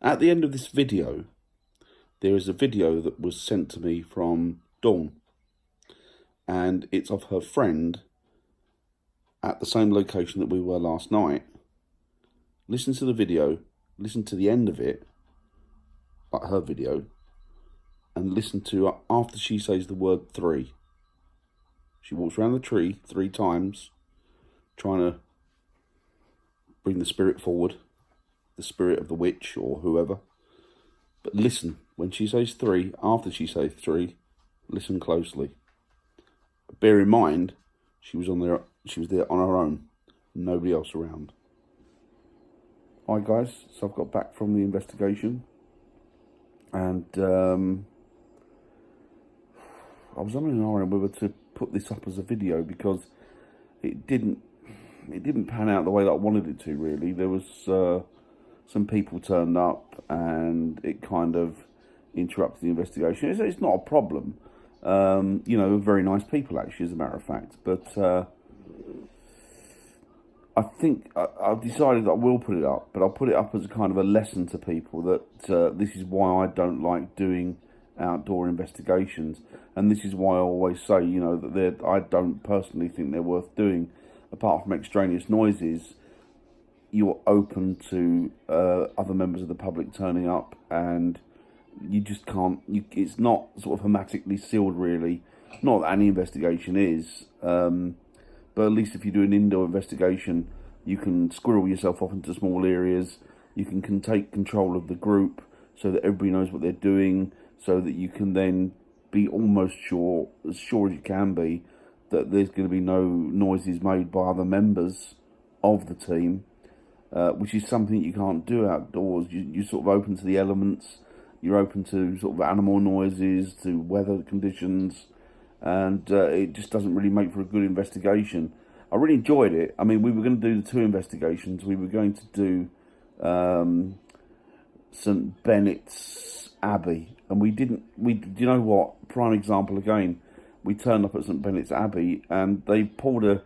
At the end of this video, there is a video that was sent to me from Dawn, and it's of her friend at the same location that we were last night. Listen to the video, listen to the end of it, like her video, and listen to after she says the word 3. She walks around the tree 3 times, trying to bring the spirit forward, the spirit of the witch or whoever. But listen, when she says 3, after she says 3, listen closely. Bear in mind, she was there on her own, nobody else around. Hi guys, so I've got back from the investigation, and I was umming and ahhing whether to put this up as a video because it didn't pan out the way that I wanted it to, really. There was some people turned up and it kind of interrupted the investigation. It's not a problem. You know, very nice people actually, as a matter of fact. But I think I've decided that I will put it up, but I'll put it up as a kind of a lesson to people that this is why I don't like doing outdoor investigations, and this is why I always say, you know, that I don't personally think they're worth doing. Apart from extraneous noises, you're open to other members of the public turning up, and you just can't. It's not sort of hermetically sealed, really. Not that any investigation is, but at least if you do an indoor investigation, you can squirrel yourself off into small areas. You can take control of the group so that everybody knows what they're doing, so that you can then be almost sure, as sure as you can be, that there's going to be no noises made by other members of the team, which is something you can't do outdoors. You're sort of open to the elements, you're open to sort of animal noises, to weather conditions, and it just doesn't really make for a good investigation. I really enjoyed it. I mean, we were going to do the 2 investigations. We were going to do St. Benet's Abbey, and do you know what? Prime example again. We turned up at St. Benet's Abbey, and they pulled a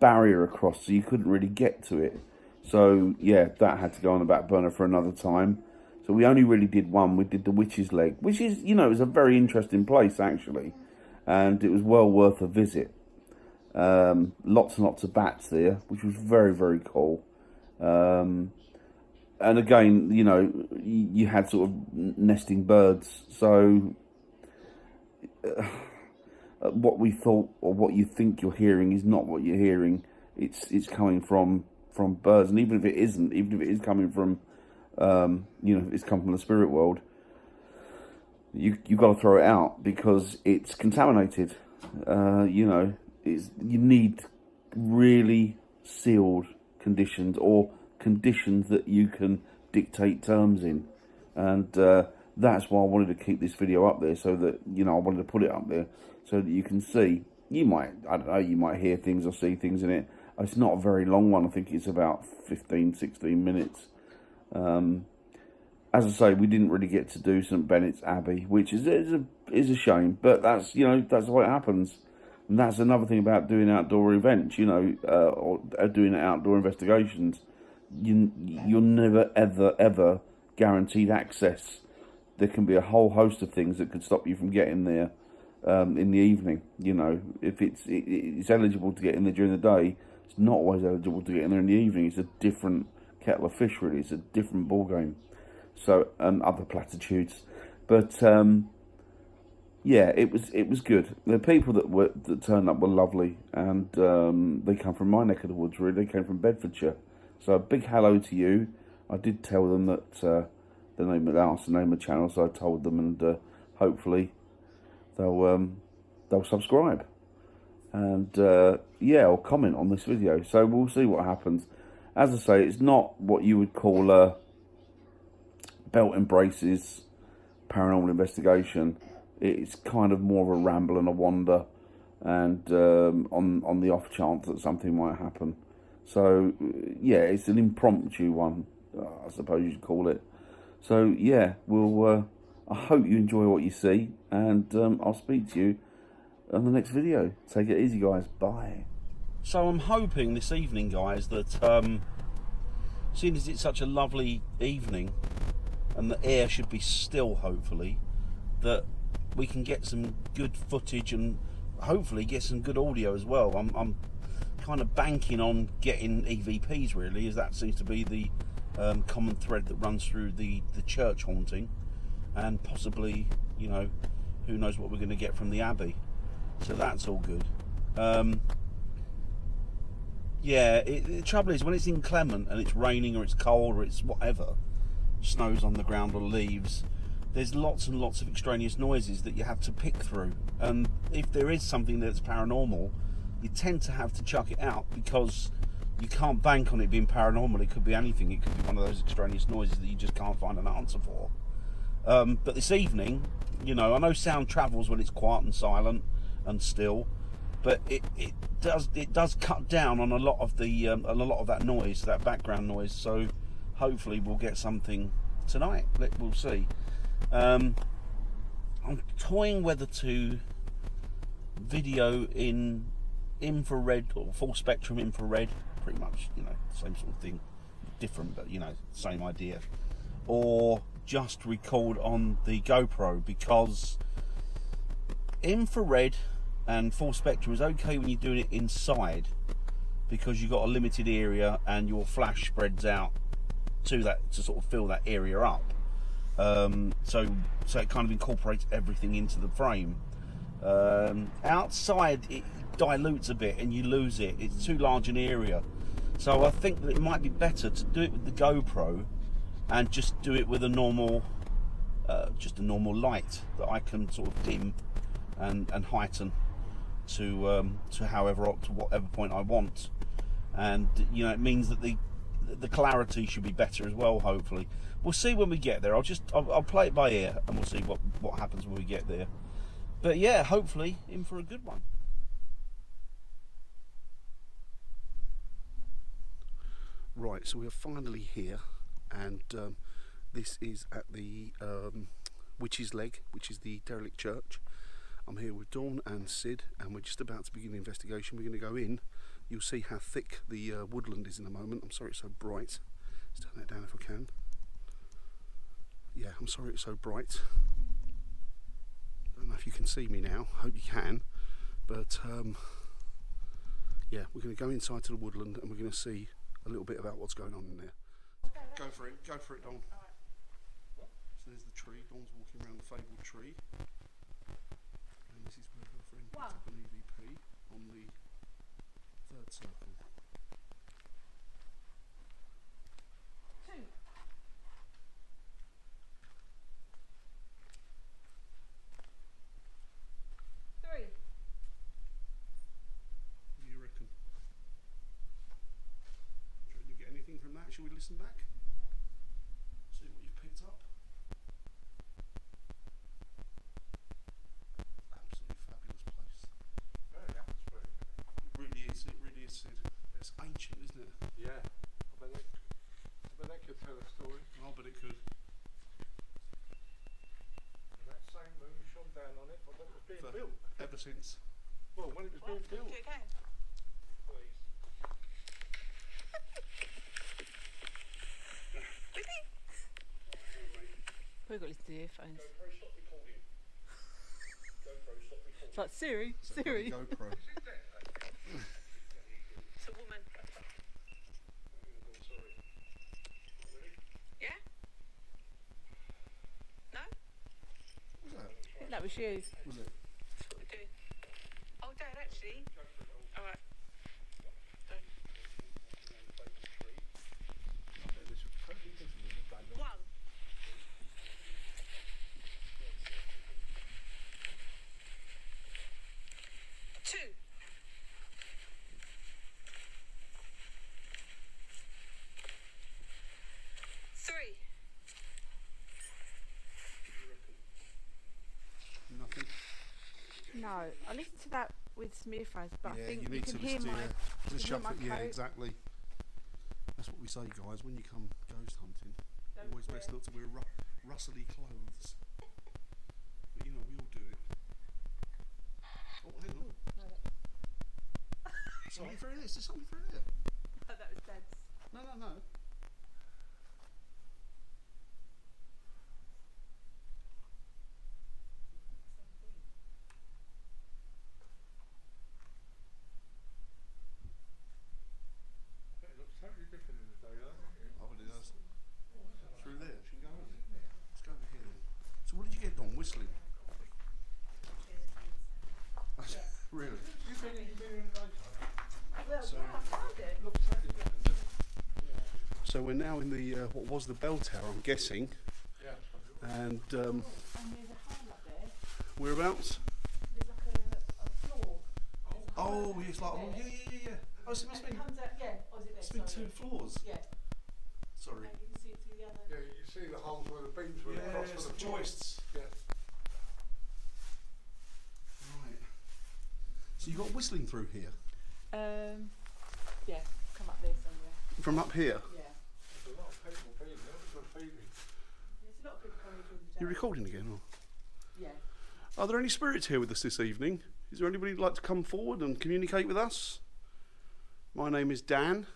barrier across, so you couldn't really get to it. So yeah, that had to go on the back burner for another time. So we only really did one. We did the Witch's Leg, which is, you know, it was a very interesting place actually, and it was well worth a visit. Lots and lots of bats there, which was very, very cool. And again, you know, you had sort of nesting birds. So what we thought, or what you think you're hearing, is not what you're hearing. It's coming from birds, and even if it isn't, even if it is coming from, you know, it's come from the spirit world, you've got to throw it out because it's contaminated. You know, you need really sealed conditions, or conditions that you can dictate terms in, and that's why I wanted to keep this video up there, so that, you know, I wanted to put it up there so that you can see. You might, I don't know, you might hear things or see things in it. It's not a very long one. I think it's about 15-16 minutes. As I say, we didn't really get to do St. Benet's Abbey, which is a shame, but that's, you know, that's what happens. And that's another thing about doing outdoor events, you know, or doing outdoor investigations. You're never, ever guaranteed access. There can be a whole host of things that could stop you from getting there in the evening. You know, if it's eligible to get in there during the day, it's not always eligible to get in there in the evening. It's a different kettle of fish, really. It's a different ball game. So, and other platitudes, but yeah, it was good. The people that turned up were lovely, and they come from my neck of the woods. Really, they came from Bedfordshire. So a big hello to you. I did tell them that the name of the channel, so I told them, and hopefully they'll subscribe and yeah, or comment on this video. So we'll see what happens. As I say, it's not what you would call a belt and braces paranormal investigation. It's kind of more of a ramble and a wander, and on the off chance that something might happen. So yeah, it's an impromptu one, I suppose you'd call it. So yeah, we'll I hope you enjoy what you see, and I'll speak to you on the next video. Take it easy, guys. Bye. So I'm hoping this evening, guys, that seeing as it's such a lovely evening and the air should be still, hopefully, that we can get some good footage and hopefully get some good audio as well. I'm kind of banking on getting EVPs, really, as that seems to be the common thread that runs through the church haunting, and possibly, you know, who knows what we're going to get from the Abbey. So that's all good. Yeah, the trouble is when it's inclement and it's raining or it's cold or it's whatever, snow's on the ground or leaves, there's lots and lots of extraneous noises that you have to pick through. And if there is something that's paranormal, you tend to have to chuck it out because you can't bank on it being paranormal. It could be anything. It could be one of those extraneous noises that you just can't find an answer for. But this evening, you know, I know sound travels when it's quiet and silent and still, but it does cut down on a lot of that noise, that background noise. So hopefully we'll get something tonight. We'll see. I'm toying whether to video in infrared or full spectrum infrared, pretty much, you know, same sort of thing, different, but you know, same idea, or just record on the GoPro, because infrared and full spectrum is okay when you're doing it inside because you've got a limited area and your flash spreads out to sort of fill that area up. So it kind of incorporates everything into the frame. Outside it dilutes a bit and you lose it. It's too large an area. So I think that it might be better to do it with the GoPro and just do it with a normal, just a normal light that I can sort of dim and heighten to whatever point I want. And you know, it means that the clarity should be better as well. Hopefully, we'll see when we get there. I'll play it by ear and we'll see what happens when we get there. But yeah, hopefully in for a good one. Right, so we are finally here, and this is at the Witch's Leg, which is the derelict church. I'm here with Dawn and Sid, and we're just about to begin the investigation. We're going to go in. You'll see how thick the woodland is in a moment. I'm sorry it's so bright. Let's turn that down if I can. Yeah, I'm sorry it's so bright. I don't know if you can see me now. Hope you can. But yeah, we're going to go inside to the woodland and we're going to see a little bit about what's going on in there. Go for it, Dawn. So there's the tree. Dawn's walking around the fabled tree. And this is where her friend picked up an EVP on the third circle. 2. 3. What do you reckon? Do you reckon you get anything from that? Shall we listen back? See what you've picked up? Absolutely fabulous place. Very atmospheric. It really is, Sid. It's ancient, isn't it? Yeah. I bet that could tell a story. Oh, but it could. And that same moon shone down on it when it was being built. Ever since. Well, when it was being built. Do it again. Please. We've got to listen to the earphones. GoPro, stop recording. GoPro, stop recording. It's like Siri. GoPro. It's a woman. Sorry. Ready? Yeah? No? What was that? I think that was you. Was it? That's what we do. Oh, Dad, actually. Alright. This was totally different than the background. 1. 2. 3. Nothing. No, I listened to that with some earphones, but Yeah, I think you you need can to hear listen to my. just hear shut my it. Yeah, coat. exactly. That's what we say, guys, when you come ghost hunting. Don't Always best not to wear rustly clothes. But you know, we all do it. Oh, hang on. Something through there. Is there something through there? No, that was Dad's. No. whistling. Really? You've been in later. Well, So- I found it. Looks totally different, doesn't it? So we're now in the what was the bell tower, I'm guessing, Yeah. and And there's a hole up there. whereabouts? There's like a floor. Oh, yes, like yeah. Oh, so it must And be it comes out, yeah. Oh, is it there? must be Sorry. 2 floors. Yeah. Sorry. And you can see it through the other. Yeah, you see the holes where the beams were across Yes, for the the floor. joists. Yeah. Right. So you got whistling through here Yeah. Come up there somewhere. from up here. Yeah. There's a lot of people feeding. That was good feeding. There's a lot of people coming through the You're tower. recording again, or? Yeah. Are there any spirits here with us this evening? Is there anybody who'd like to come forward and communicate with us? My name is Dan.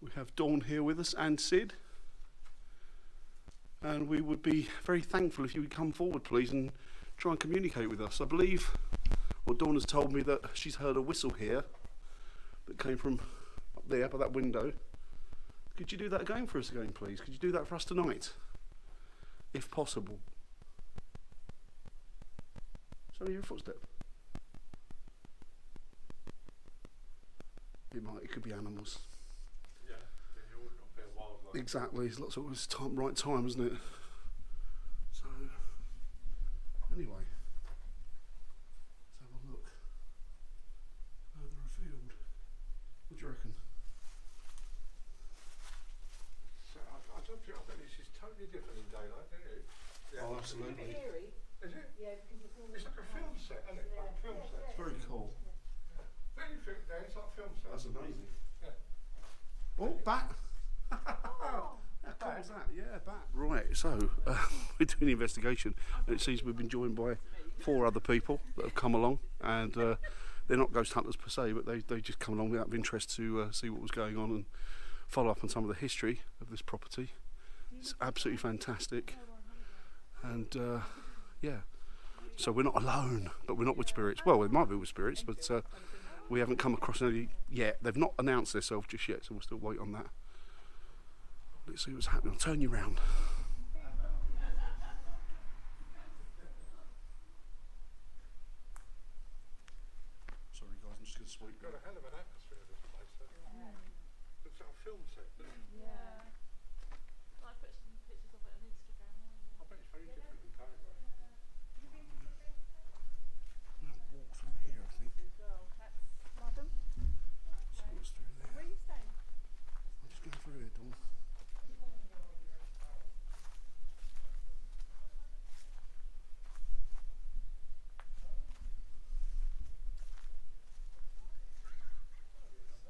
We have Dawn here with us and Sid. And we would be very thankful if you would come forward, please, and try and communicate with us. I believe, well, Dawn has told me that she's heard a whistle here that came from up there by that window. Could you do that again for us again, please? Could you do that for us tonight, if possible? Sorry, your footstep. It could be animals. Yeah. You always got a bit of wildlife. Exactly, it's lots of it's time, right time, isn't it? So, anyway, let's have a look further afield. What do you reckon? So I don't think, I bet this is totally different in daylight, isn't it? Yeah. Oh, It's a bit absolutely. eerie. Is it? Yeah, because it's all. It's like a film set, isn't it? Like a film set. It's very cool. Don't you think, Dan? It's like a film set. That's amazing. Yeah. Oh, bat! Oh. How cool was that? Yeah, bat. Right, so we're doing the investigation, and it seems we've been joined by 4 other people that have come along, and they're not ghost hunters per se, but they just come along out of interest to see what was going on and follow up on some of the history of this property. It's absolutely fantastic, and yeah. So we're not alone, but we're not with spirits. Well, we might be with spirits, but we haven't come across any yet. They've not announced themselves just yet, so we'll still wait on that. Let's see what's happening. I'll turn you round. Sorry guys, I'm just going to sweep. Got a hell of an atmosphere, this place. Looks like a film set, doesn't it? Yeah. I put some pictures of it on Instagram. I bet it's very different in daylight. Walk through here, I think. As well. That's Madam. See what's through there. Where are you staying? I'm just going through here, Dawn.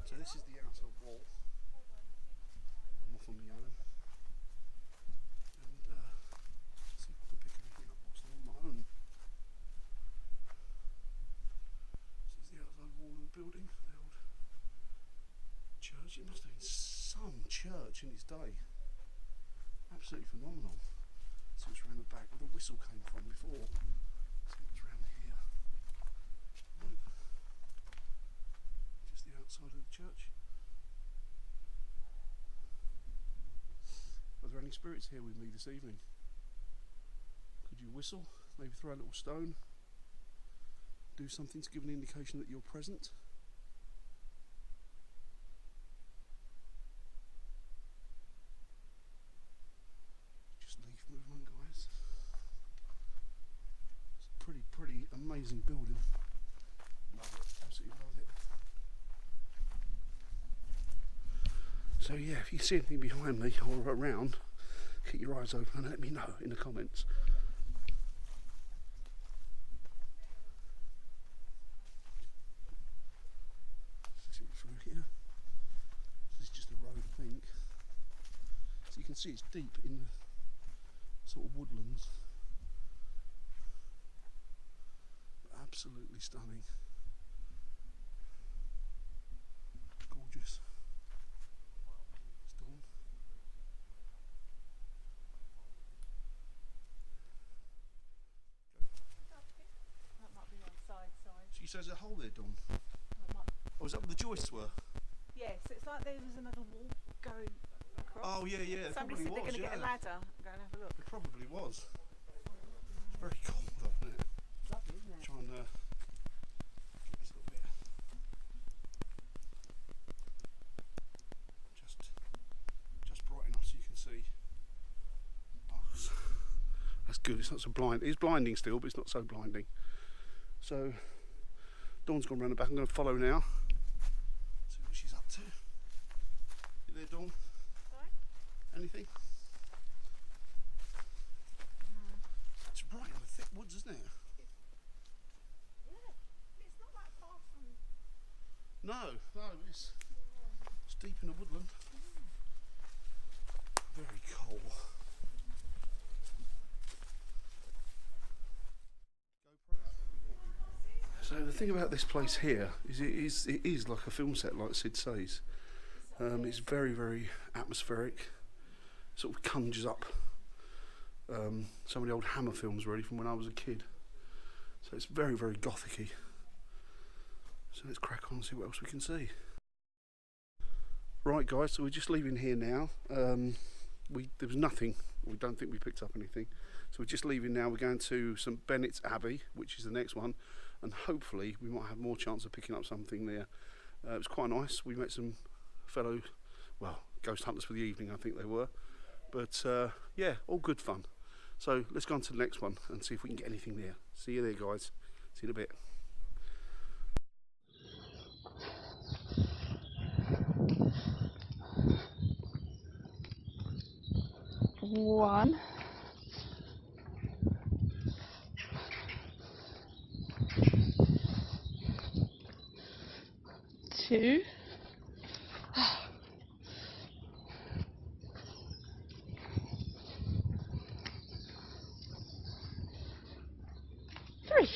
So this is the outside wall. I'm off on my own. And see if I can pick anything up whilst I'm on my own. This is the outside wall of the building, the old church. It must have been some church in its day. Absolutely phenomenal. See what's around the back where the whistle came from before. See what's around here. Nope. Just the outside of the church. Are there any spirits here with me this evening? Could you whistle? Maybe throw a little stone? Do something to give an indication that you're present? Just leaf movement, guys. It's a pretty amazing building. Love it, absolutely love it. So yeah, if you see anything behind me or around, keep your eyes open and let me know in the comments. See what's through here. This is just a road, I think. So you can see it's deep in the sort of woodlands. Absolutely stunning. Gorgeous. It's dawn. That might be on side. So you said there's a hole there, Dawn? That might. Oh, is that where the joists were? Yeah, so it's like there was another wall going across across. Oh yeah, yeah. It Somebody said probably they're was. going to Yeah. get a ladder. Go and have a look. It probably was. It's very cool, though, isn't it? Lovely, isn't it? Try and get this little bit. Just bright enough so you can see. Oh, that's good. It's not so blind. It's blinding still, but it's not so blinding. So Dawn's gone round the back. I'm going to follow now. See what she's up to. You there, Dawn? Sorry? Anything? It's right in the thick woods, isn't it? Yeah. It's not that far from... No, it's deep in the woodland. Very cool. So the thing about this place here is it is like a film set, like Sid says. It's very, very atmospheric. Sort of conjures up some of the old Hammer films, really, from when I was a kid. So it's very, very gothic-y. So let's crack on and see what else we can see. Right, guys, so we're just leaving here now. There was nothing. We don't think we picked up anything. So we're just leaving now. We're going to St Benet's Abbey, which is the next one, and hopefully we might have more chance of picking up something there. It was quite nice. We met some fellow, well, ghost hunters for the evening, I think they were. But yeah, all good fun. So let's go on to the next one and see if we can get anything there. See you there, guys. See you in a bit. One. Two. Three.